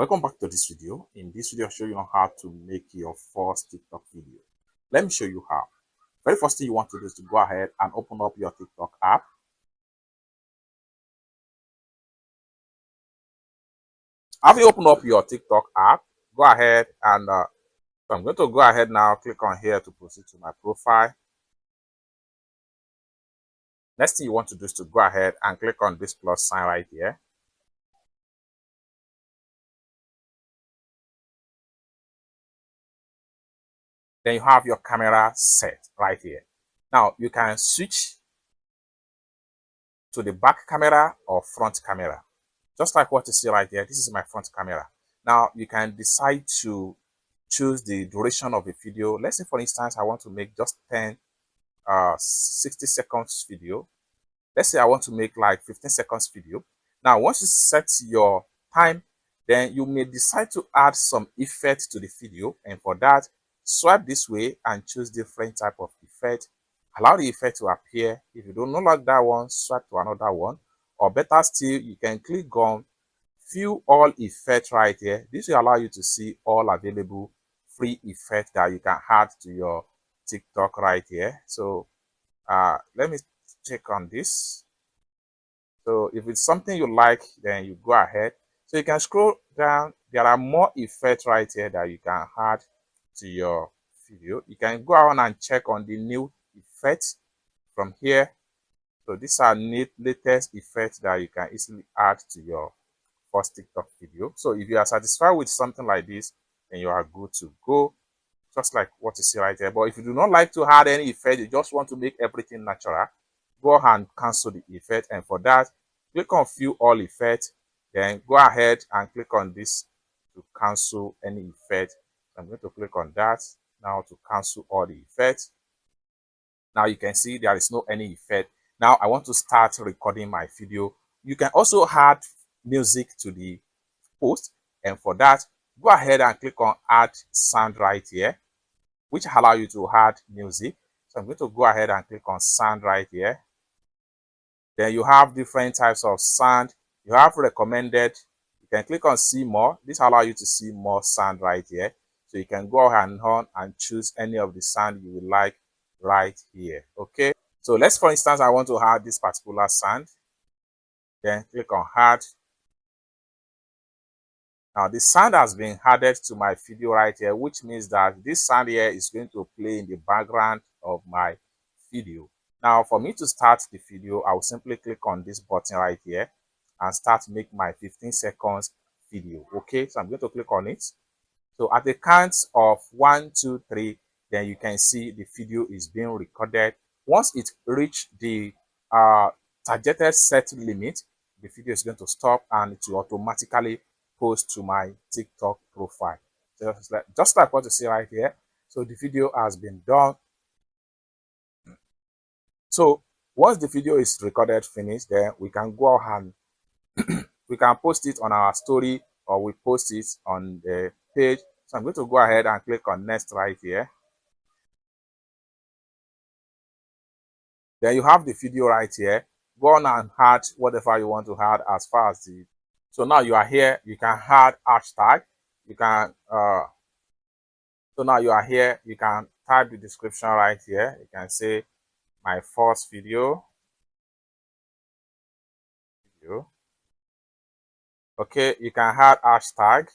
Welcome back to this video. In this video, I'll show you on how to make your first TikTok video. Let me show you how. Very first thing you want to do is to go ahead and open up your TikTok app. After you open up your TikTok app, go ahead and so I'm going to go ahead now, click on here to proceed to my profile. Next thing you want to do is to go ahead and click on this plus sign right here. Then you have your camera set right here. Now you can switch to the back camera or front camera. Just like what you see right here, this is my front camera. Now you can decide to choose the duration of a video. Let's say, for instance, I want to make just 60 seconds video. Let's say I want to make like 15 seconds video. Now, once you set your time, then you may decide to add some effect to the video. And for that, swipe this way and choose different type of effect. Allow the effect to appear. If you don't like that one, swipe to another one. Or better still, you can click on view all effects right here. This will allow you to see all available free effects that you can add to your TikTok right here. So let me check on this. So if it's something you like, then you go ahead. So you can scroll down. There are more effects right here that you can add to your video. You can go on and check on the new effects from here. So these are latest effects that you can easily add to your first TikTok video. So if you are satisfied with something like this, then you are good to go, just like what you see right here. But if you do not like to add any effect, you just want to make everything natural, go ahead and cancel the effect. And for that, click on view all effects, then go ahead and click on this to cancel any effect. I'm going to click on that now to cancel all the effects. Now you can see there is no any effect. Now I want to start recording my video. You can also add music to the post, and for that, go ahead and click on add sound right here, which allow you to add music. So I'm going to go ahead and click on sound right here. Then you have different types of sound. You have recommended. You can click on see more. This allow you to see more sound right here. So you can go ahead and choose any of the sound you would like right here. Okay. So let's, for instance, I want to add this particular sound. Then click on add. Now the sound has been added to my video right here, which means that this sound here is going to play in the background of my video. Now for me to start the video, I will simply click on this button right here and start make my 15 seconds video. Okay, so I'm going to click on it. So at the count of 1, 2, 3, then you can see the video is being recorded. Once it reach the targeted set limit, the video is going to stop and it will automatically post to my TikTok profile. Just like what you see right here. So the video has been done. So once the video is recorded, finished, then we can go ahead and we can post it on our story, or we post it on the page. So I'm going to go ahead and click on next right here. Then you have the video right here. Go on and add whatever you want to add as far as the. So now you are here. You can add hashtag. You can so now you are here. You can type the description right here. You can say my first video. Okay, you can add hashtag.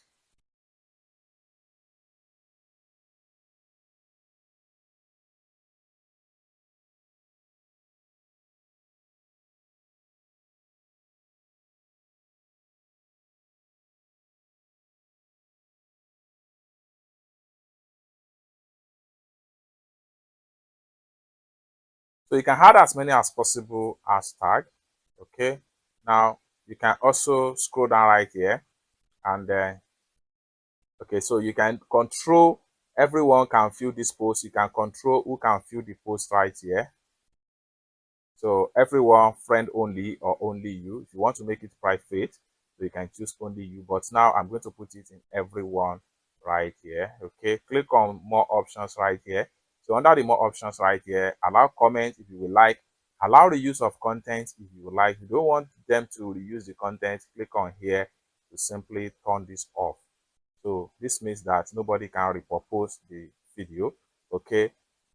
So you can add as many as possible hashtag. Okay, now you can also scroll down right here, and then okay, so you can control, everyone can view this post. You can control who can view the post right here. So everyone, friend only or only you. If you want to make it private, so you can choose only you. But now I'm going to put it in everyone right here. Okay, click on more options right here. So under the more options right here, allow comment if you would like, allow the use of content if you would like. If you don't want them to reuse the content, click on here, to simply turn this off. So this means that nobody can repurpose the video. Okay,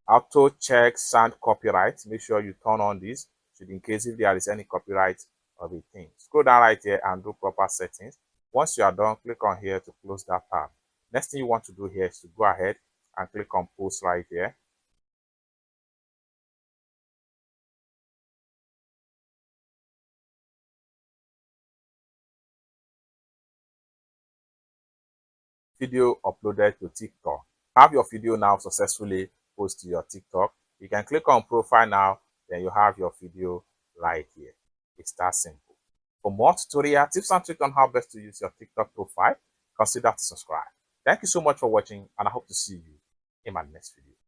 auto check sound copyright, make sure you turn on this, so in case if there is any copyright of a thing. Scroll down right here and do proper settings. Once you are done, click on here to close that tab. Next thing you want to do here is to go ahead and click on post right here. Video uploaded to TikTok. Have your video now successfully posted to your TikTok. You can click on profile now, then you have your video right here. It's that simple. For more tutorial tips and tricks on how best to use your TikTok profile, consider to subscribe. Thank you so much for watching, and I hope to see you in my next video.